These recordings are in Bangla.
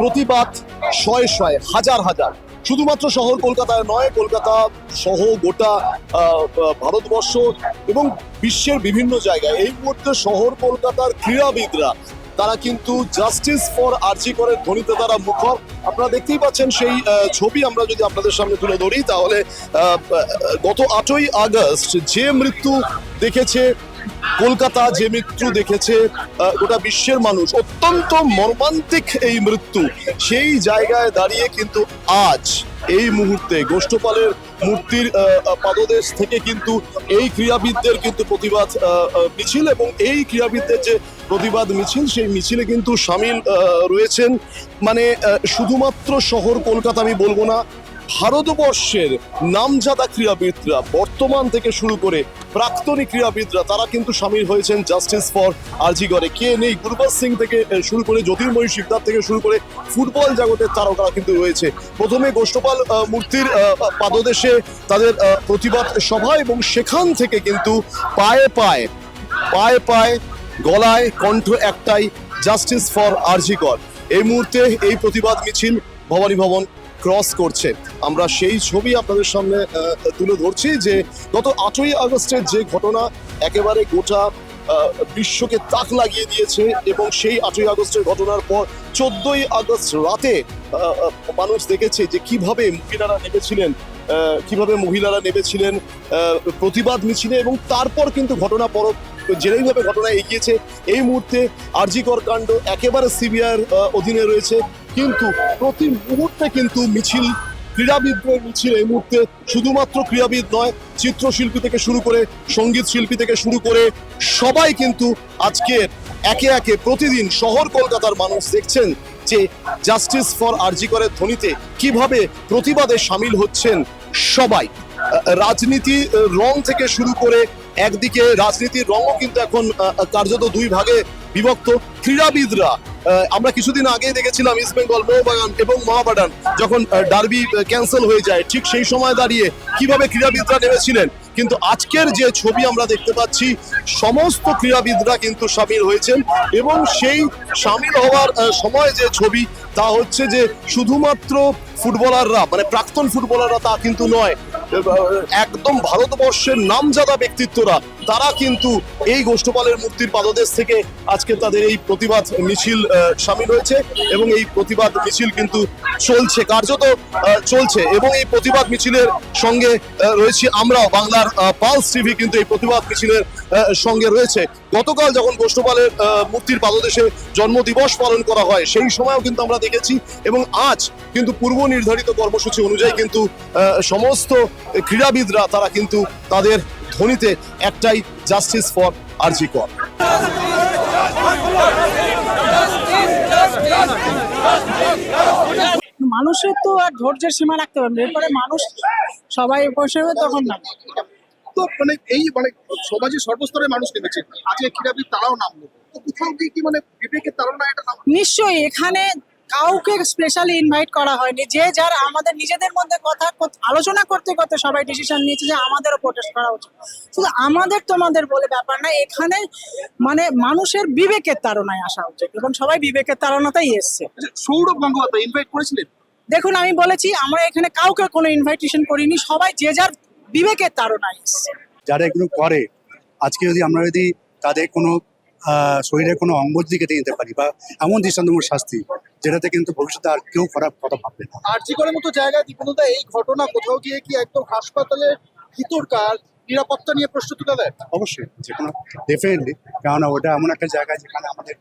প্রতিবাদ শয়ে শয়ে হাজার হাজার, শুধুমাত্র শহর কলকাতায় নয়, কলকাতা সহ গোটা ভারতবর্ষ এবং বিশ্বের বিভিন্ন জায়গায় এই মুহূর্তে শহর কলকাতার ক্রীড়াবিদরা তারা কিন্তু জাস্টিস ফর আরজি করের ধ্বনিতে তারা মুখর। আপনারা দেখতেই পাচ্ছেন সেই ছবি আমরা যদি আপনাদের সামনে তুলে ধরি তাহলে গত 8ই আগস্ট যে মৃত্যু দেখেছে কলকাতা, যে মৃত্যু দেখেছে গোটা বিশ্বের মানুষ, অত্যন্ত মর্মান্তিক এই মৃত্যু, সেই জায়গায় দাঁড়িয়ে কিন্তু আজ এই মুহূর্তে গোষ্ঠপালের মূর্তির পাদদেশ থেকে কিন্তু এই ক্রীড়াবিদদের কিন্তু প্রতিবাদ মিছিল, এবং এই ক্রীড়াবিদদের যে প্রতিবাদ মিছিল সেই মিছিলে কিন্তু সামিল রয়েছেন মানে শুধুমাত্র শহর কলকাতা আমি বলবো না, ভারতবর্ষের নামজাদা ক্রীড়াবিদরা বর্তমান থেকে শুরু করে প্রাক্তনী ক্রীড়াবিদরা তারা কিন্তু সামিল হয়েছেন জাস্টিস ফর আরজি করে। কে নেই, গুরবাজ সিং থেকে শুরু করে জ্যোতির্ময়ী শিকদার থেকে শুরু করে ফুটবল জগতের তারকারা কিন্তু রয়েছে। প্রথমে গোষ্ঠপাল মূর্তির পাদদেশে তাদের প্রতিবাদ সভা, এবং সেখান থেকে কিন্তু পায়ে পায়ে পায়ে পায়ে গলায় কণ্ঠ একটাই, জাস্টিস ফর আরজি কর। এই মুহূর্তে এই প্রতিবাদ মিছিল ভবানী ভবন ক্রস করছে। আমরা সেই ছবি আপনাদের সামনে তুলে ধরছি যে গত 8ই আগস্টের যে ঘটনা একেবারে গোটা বিশ্বকে তাক লাগিয়ে দিয়েছে, এবং সেই 8ই আগস্টের ঘটনার পর 14ই আগস্ট রাতে মানুষ দেখেছে যে কিভাবে মহিলারা নেমেছিলেন প্রতিবাদ মিছিলে, এবং তারপর কিন্তু ঘটনা যেভাবে ঘটনা এগিয়েছে এই মুহূর্তে আরজি কর কাণ্ড একেবারে সিবিআইয়ের অধীনে রয়েছে, কিন্তু প্রতি মুহূর্তে কিন্তু মিছিল, ক্রীড়াবিদদের মিছিল এই মুহূর্তে শুধুমাত্র ক্রীড়াবিদ নয়, চিত্রশিল্পী থেকে শুরু করে সঙ্গীত শিল্পী থেকে শুরু করে সবাই কিন্তু আজকে একে একে প্রতিদিন শহর কলকাতার মানুষ দেখছেন যে জাস্টিস ফর আরজি করের ধ্বনিতে কিভাবে প্রতিবাদে সামিল হচ্ছেন সবাই। রাজনীতি রং থেকে শুরু করে, একদিকে রাজনীতির রঙও কিন্তু এখন কার্যত দুই ভাগে বিভক্ত। ক্রীড়াবিদরা আমরা কিছুদিন আগে দেখেছিলাম ইস্ট বেঙ্গল, মোহনবাগান এবং মোহামেডান যখন ডার্বি ক্যান্সেল হয়ে যায়, ঠিক সেই সময় দাঁড়িয়ে কিভাবে ক্রীড়াবিদরা নেমেছিলেন, কিন্তু আজকের যে ছবি আমরা দেখতে পাচ্ছি সমস্ত ক্রীড়াবিদরা কিন্তু সামিল হয়েছেন, এবং সেই সামিল হওয়ার সময় যে ছবি তা হচ্ছে যে শুধুমাত্র ফুটবলাররা মানে প্রাক্তন ফুটবলাররা তা কিন্তু নয়, একদম ভারতবর্ষের নামজাদা ব্যক্তিত্বরা তারা কিন্তু এই গোষ্ঠপালের মূর্তির পাদদেশ থেকে আজকে তাদের এই প্রতিবাদ মিছিল সামিল হয়েছে, এবং এই প্রতিবাদ মিছিল কিন্তু চলছে, কার্যত চলছে, এবং এই প্রতিবাদ মিছিলের সঙ্গে রয়েছি আমরাও, বাংলার পালস টিভি কিন্তু এই প্রতিবাদ মিছিলের সঙ্গে রয়েছে। গতকাল যখন গোষ্ঠপালের মূর্তির পাদদেশে জন্মদিবস পালন করা হয় সেই সময়ও কিন্তু আমরা দেখেছি, এবং আজ কিন্তু পূর্ব নির্ধারিত কর্মসূচি অনুযায়ী কিন্তু সমস্ত ক্রীড়াবিদরা তারা কিন্তু তাদের ধ্বনিতে একটাই, জাস্টিস ফর আরজি কর। মানুষের তো আর ধৈর্যের সীমা রাখতে পারবে, এরপরে মানুষ সবাই বসে হবে তখন না। তো মানে এই মানে সমাজের সর্বস্তরের মানুষ নেমেছে, আজকে ক্রীড়াবিদ তারাও নামলো, তো কোথাও গিয়ে কি মানে বিবেকের তাড়না এটা নাম? নিশ্চয়ই এখানে কাউকে স্পেশালি ইনভাইট করা হয়নি, যে যার আমাদের নিজেদের মধ্যে কথা আলোচনা করতে করতে সবাই ডিসিশন নিয়েছে যে আমাদেরও প্রোটেস্ট করা উচিত। শুধু আমাদের তোমাদের বলে ব্যাপার না, এখানে মানে মানুষের বিবেকের তাড়নায় আসা উচিত, এবং সবাই বিবেকের তাড়নাতেই এসছে। সৌরভ গঙ্গোপাধ্যায় ইনভাইট করেছিলেন? দেখুন, আমি বলেছি আমরা এখানে কাউকে কোনো ইনভাইটেশন করিনি, সবাই যে যার বিবেকের তাড়নায় এসছে। যারা এগুলো করে, আজকে যদি আমরা যদি তাদের কোনো শরীরের কোনো অঙ্গ যদি কেটে নিতে পারি বা এমন দৃষ্টান্তমূলক শাস্তি যেটাতে কিন্তু ভবিষ্যতে আর কেউ খারাপ কথা ভাববে না। আরজি করের মতো জায়গায় দীপনদা এই ঘটনা কোথাও গিয়ে কি একদম হাসপাতালের ভিতরকার নিরাপত্তা নিয়ে প্রশ্ন তুলে দেয়? অবশ্যই, যে কোনো ডেফিনেটলি, কেননা ওটা এমন একটা জায়গা যেখানে আমাদের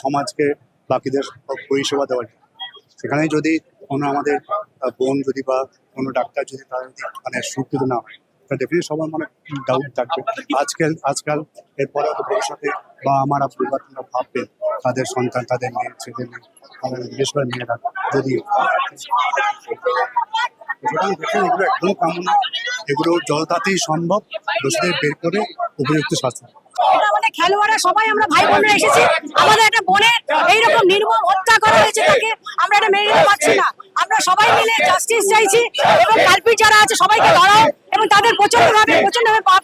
সমাজকে বাকিদের পরিষেবা দেওয়ার, সেখানে যদি কোনো আমাদের বোন যদি বা কোনো ডাক্তার যদি তারা যদি মানে সুরক্ষিত না হয়, ডেফিনেটলি সবার মনে ডাউট থাকবে। আজকাল এরপরে হয়তো ভবিষ্যতে বা আমার পরিবাররা ভাববেন তাদের সন্তান, তাদের মেয়ে, ছেলে মেয়ে, আমাদের বিশেষ করে মেয়েরা যদি এগুলো একদম কামনা, এগুলো যত তাড়াতাড়ি সম্ভব দোষীদের বের করে উপযুক্ত শাস্তি। আমাদের খেলোয়াড়রা সবাই আমরা ভাই বোনরা এসেছি, আমাদের একটা বোনের এইরকম নির্মম হত্যা করা হয়েছে, তাকে আমরা এটা মেনে নিতে পারছি না। আমরা সবাই মিলে জাস্টিস চাইছি, এবং কালপিট যারা আছে সবাইকে ধরাও, এবং তাদের প্রচন্ডভাবে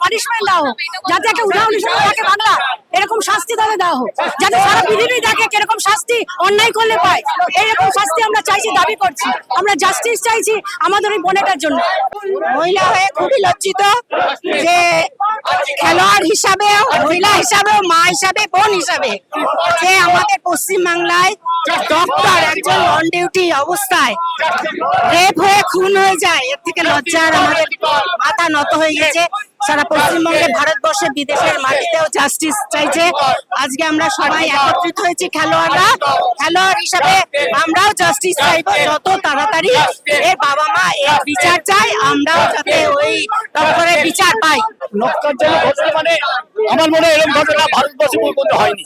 পানিশমেন্ট দাও, যাতে একটা উদাহরণ হিসেবে থাকে বাংলা, এরকম শাস্তি তাদের দেওয়া হোক, যাতে সারা পৃথিবী দেখে কিরকম শাস্তি অন্যায় করলে পায়। এইরকম শাস্তি আমরা চাইছি, দাবি করছি, আমরা জাস্টিস চাইছি আমাদের ওই বোনেটার জন্য। মহিলা হয়ে খুবই লজ্জিত যে খেলোয়াড় হিসাবে, মহিলা হিসাবে, মা হিসাবে, বোন হিসাবে যে আমাদের পশ্চিমবাংলায় ডক্টর একজন অন ডিউটি অবস্থায় রেপ হয়ে খুন হয়ে যায়, এর থেকে লজ্জার আমাদের মাথা নত হয়ে গেছে। সারা পশ্চিমবঙ্গে, ভারতবর্ষে, বিদেশের মাটিতেও জাস্টিস চাইছে। আজকে আমরা সবাই একত্রিত হয়েছি খেলোয়াড়রা, খেলোয়াড় হিসাবে আমরাও জাস্টিস চাইবো যত তাড়াতাড়ি। এর বাবা মা এর বিচার চাই, আমরাও যাতে ওই ডক্টরের বিচার পাই। নক্কারজনক ঘটনা মানে আমার মনে হয় এরকম ঘটনা ভারতবর্ষে পর্যন্ত হয়নি,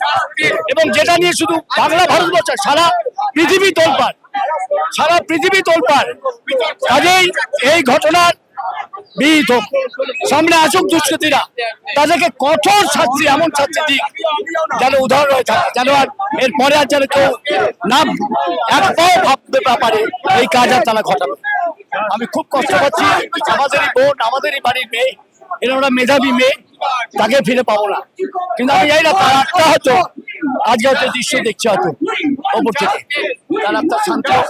এবং যেটা নিয়ে শুধু বাংলা ভারতবর্ষ সারা পৃথিবী তোলপাড়, সারা পৃথিবী তোলপাড়। কাজেই এই ঘটনার বিহিত সামনে আসুক দুষ্কৃতীরা, তাদেরকে কঠোর শাস্তি, এমন শাস্তি দিক যেন উদাহরণ হয়ে থাকে, যেন আর এরপরে আর যেন কেউ না এক পাও ভাবতে পারে এই কাজ আর তারা ঘটাবে। আমি খুব কষ্ট পাচ্ছি, আমাদেরই বোন, আমাদেরই বাড়ির মেয়ে, এরা ওরা মেধাবী মেয়ে, তাকে ফিরে পাবো না। কিন্তু আমি জানি না তার আত্মা হয়তো আজকে হয়তো দৃশ্য দেখছে হয়তো ওপর থেকে, তার আত্মা শান্ত হোক।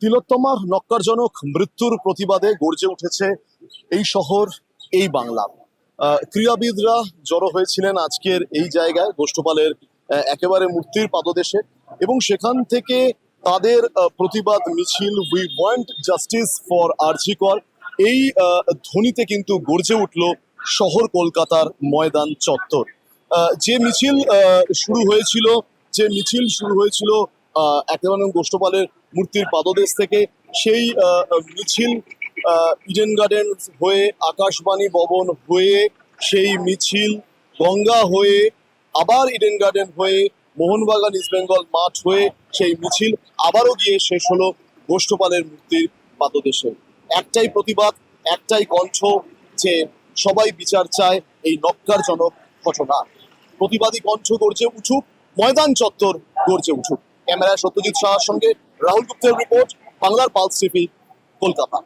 তিলোত্তমার নক্কারজনক মৃত্যুর প্রতিবাদে গর্জে উঠেছে এই শহর, এই বাংলা। ক্রীড়াবিদরা জড়ো হয়েছিলেন আজকের এই জায়গায়, গোষ্ঠপালের একেবারে মূর্তির পাদদেশে, এবং সেখান থেকে তাদের প্রতিবাদ মিছিল, উই ওয়ান্ট জাস্টিস ফর আরজি কর, এই ধ্বনিতে কিন্তু গর্জে উঠল শহর কলকাতার ময়দান চত্বর। যে মিছিল শুরু হয়েছিল একেবারে গোষ্ঠপালের মূর্তির পাদদেশ থেকে, সেই মিছিল ইডেন গার্ডেন হয়ে, আকাশবাণী ভবন হয়ে, সেই মিছিল গঙ্গা হয়ে, আবার ইডেন গার্ডেন হয়ে, মোহনবাগান ইস্ট বেঙ্গল মাঠ হয়ে, সেই মিছিল আবারও গিয়ে শেষ হলো গোষ্ঠপালের মূর্তির পাদদেশে। একটাই প্রতিবাদ, একটাই কণ্ঠ, যে সবাই বিচার চায় এই নক্কারজনক ঘটনা। প্রতিবাদী কণ্ঠ গর্জে উঠুক, ময়দান চত্বর গর্জে উঠুক। ক্যামেরায় সত্যজিৎ সাহার সঙ্গে রাহুল গুপ্তের রিপোর্ট, বাংলার পালস টিভি, কলকাতা।